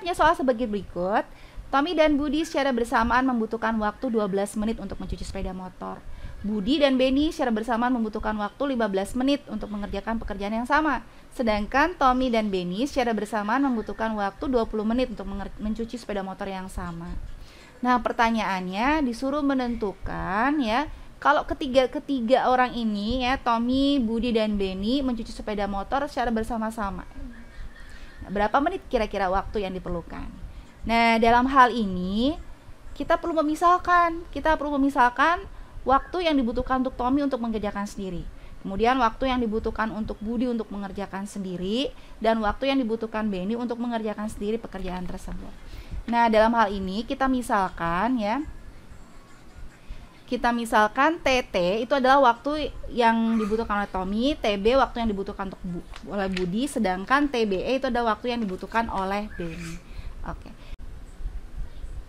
Bentuknya soal sebagai berikut. Tommy dan Budi secara bersamaan membutuhkan waktu 12 menit untuk mencuci sepeda motor. Budi dan Benny secara bersamaan membutuhkan waktu 15 menit untuk mengerjakan pekerjaan yang sama. Sedangkan Tommy dan Benny secara bersamaan membutuhkan waktu 20 menit untuk mencuci sepeda motor yang sama. Nah, pertanyaannya disuruh menentukan ya, kalau ketiga orang ini ya, Tommy, Budi dan Benny mencuci sepeda motor secara bersama-sama. Berapa menit kira-kira waktu yang diperlukan? Nah, dalam hal ini kita perlu memisahkan waktu yang dibutuhkan untuk Tommy untuk mengerjakan sendiri. Kemudian waktu yang dibutuhkan untuk Budi untuk mengerjakan sendiri, dan waktu yang dibutuhkan Benny untuk mengerjakan sendiri pekerjaan tersebut. Nah, dalam hal ini kita misalkan ya, TT itu adalah waktu yang dibutuhkan oleh Tommy, TB waktu yang dibutuhkan oleh Budi, sedangkan TBE itu adalah waktu yang dibutuhkan oleh Benny. Oke.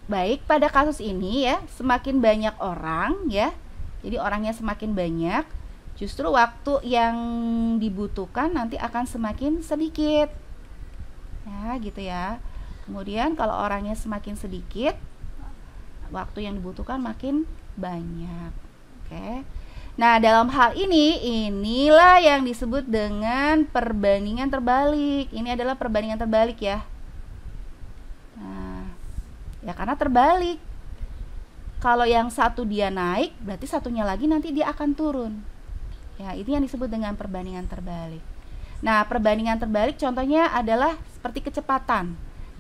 Baik, pada kasus ini ya, semakin banyak orang ya, jadi orangnya semakin banyak, justru waktu yang dibutuhkan nanti akan semakin sedikit. Ya, gitu ya. Kemudian kalau orangnya semakin sedikit, waktu yang dibutuhkan makin banyak. Oke. Nah, dalam hal ini, inilah yang disebut dengan perbandingan terbalik. Ini adalah perbandingan terbalik ya. Nah, ya karena terbalik. Kalau yang satu dia naik, berarti satunya lagi nanti dia akan turun. Ya, ini yang disebut dengan perbandingan terbalik. Nah, perbandingan terbalik contohnya adalah seperti kecepatan.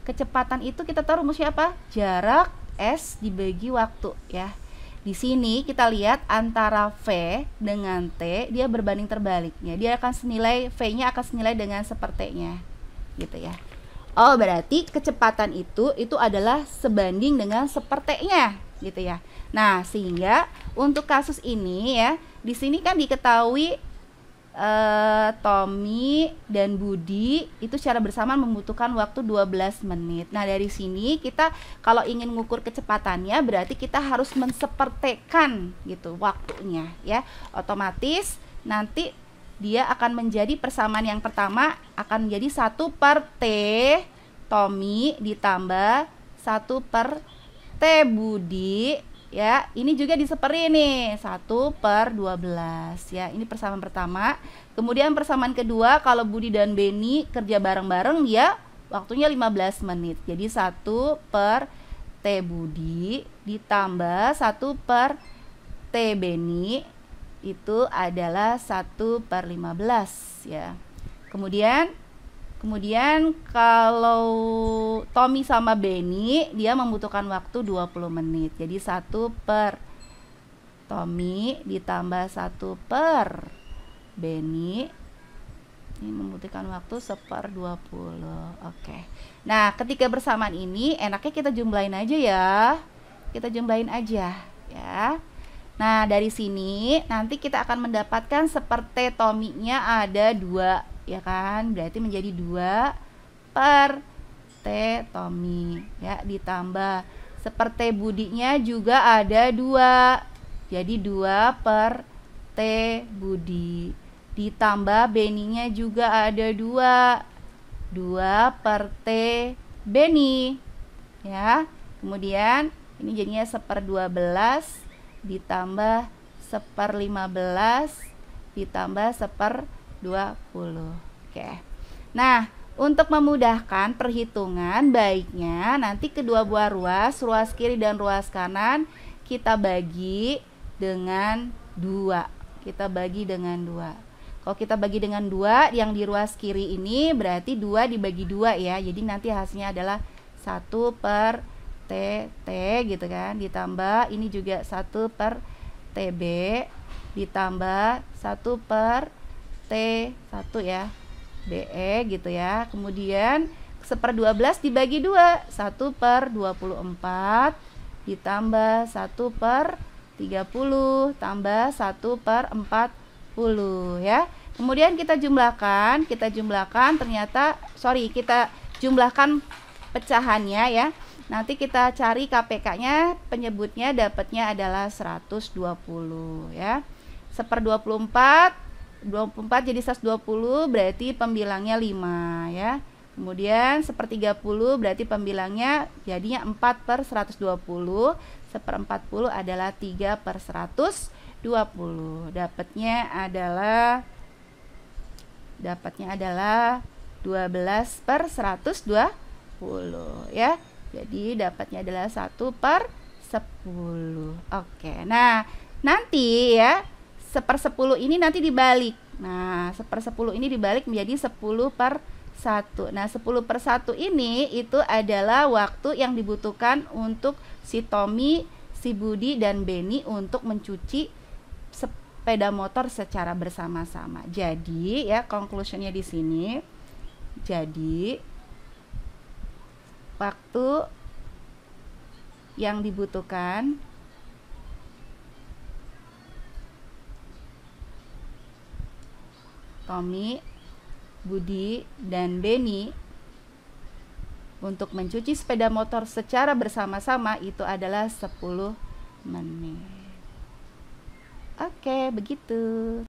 Kecepatan itu kita tahu rumusnya apa? Jarak S dibagi waktu ya. Di sini kita lihat antara V dengan T, dia berbanding terbaliknya. Dia akan senilai, V-nya akan senilai dengan sepertinya. Gitu ya. Oh, berarti kecepatan itu adalah sebanding dengan sepertinya, gitu ya. Nah, sehingga untuk kasus ini ya, di sini kan diketahui Tommy dan Budi itu secara bersamaan membutuhkan waktu 12 menit. Nah, dari sini kita kalau ingin mengukur kecepatannya berarti kita harus mensepertekan gitu waktunya ya. Otomatis nanti dia akan menjadi persamaan yang pertama akan menjadi 1/T Tommy ditambah 1/T Budi ya. Ini juga diseperi nih 1/12 ya. Ini persamaan pertama. Kemudian persamaan kedua, kalau Budi dan Benny kerja bareng-bareng dia waktunya 15 menit. Jadi 1/T Budi ditambah 1/T Benny itu adalah 1/15 ya. Kemudian kalau Tommy sama Benny dia membutuhkan waktu 20 menit. Jadi 1/Tommy ditambah 1/Benny ini membutuhkan waktu 1/20. Oke. Nah, ketika bersamaan ini enaknya kita jumlahin aja ya. Kita jumlahin aja ya. Nah, dari sini nanti kita akan mendapatkan seperti Tommy-nya ada 2 ya kan, berarti menjadi 2/T Tommy ya, ditambah seperti Budinya juga ada 2, jadi 2/T Budi, ditambah Benny-nya juga ada 2/T Benny ya. Kemudian ini jadinya 1/12 ditambah 1/15 ditambah 1/20. Oke. Nah, untuk memudahkan perhitungan, baiknya nanti kedua buah ruas kiri dan ruas kanan kita bagi dengan 2. Kalau kita bagi dengan 2, yang di ruas kiri ini berarti 2 dibagi 2 ya. Jadi nanti hasilnya adalah 1/TT gitu kan, ditambah ini juga 1/TB ditambah 1/T1 ya, BE gitu ya. Kemudian 1/12 dibagi 2, 1/24 ditambah 1/30 tambah 1/40 ya. Kemudian kita jumlahkan ternyata kita jumlahkan pecahannya ya. Nanti kita cari KPK-nya, penyebutnya dapatnya adalah 120 ya. 1/24 jadi 120 berarti pembilangnya 5 ya. Kemudian 1/30 berarti pembilangnya jadinya 4/120. 1/40 adalah 3/120. Dapatnya adalah 12/120 ya. Jadi dapatnya adalah 1/10. Oke. Nah, nanti ya 1/10 ini nanti dibalik. Nah, 1/10 ini dibalik menjadi 10/1. Nah, 10/1 ini itu adalah waktu yang dibutuhkan untuk si Tommy, si Budi dan Benny untuk mencuci sepeda motor secara bersama-sama. Jadi, ya conclusionnya di sini. Jadi, waktu yang dibutuhkan Tommy, Budi, dan Benny untuk mencuci sepeda motor secara bersama-sama itu adalah 10 menit. Oke, begitu.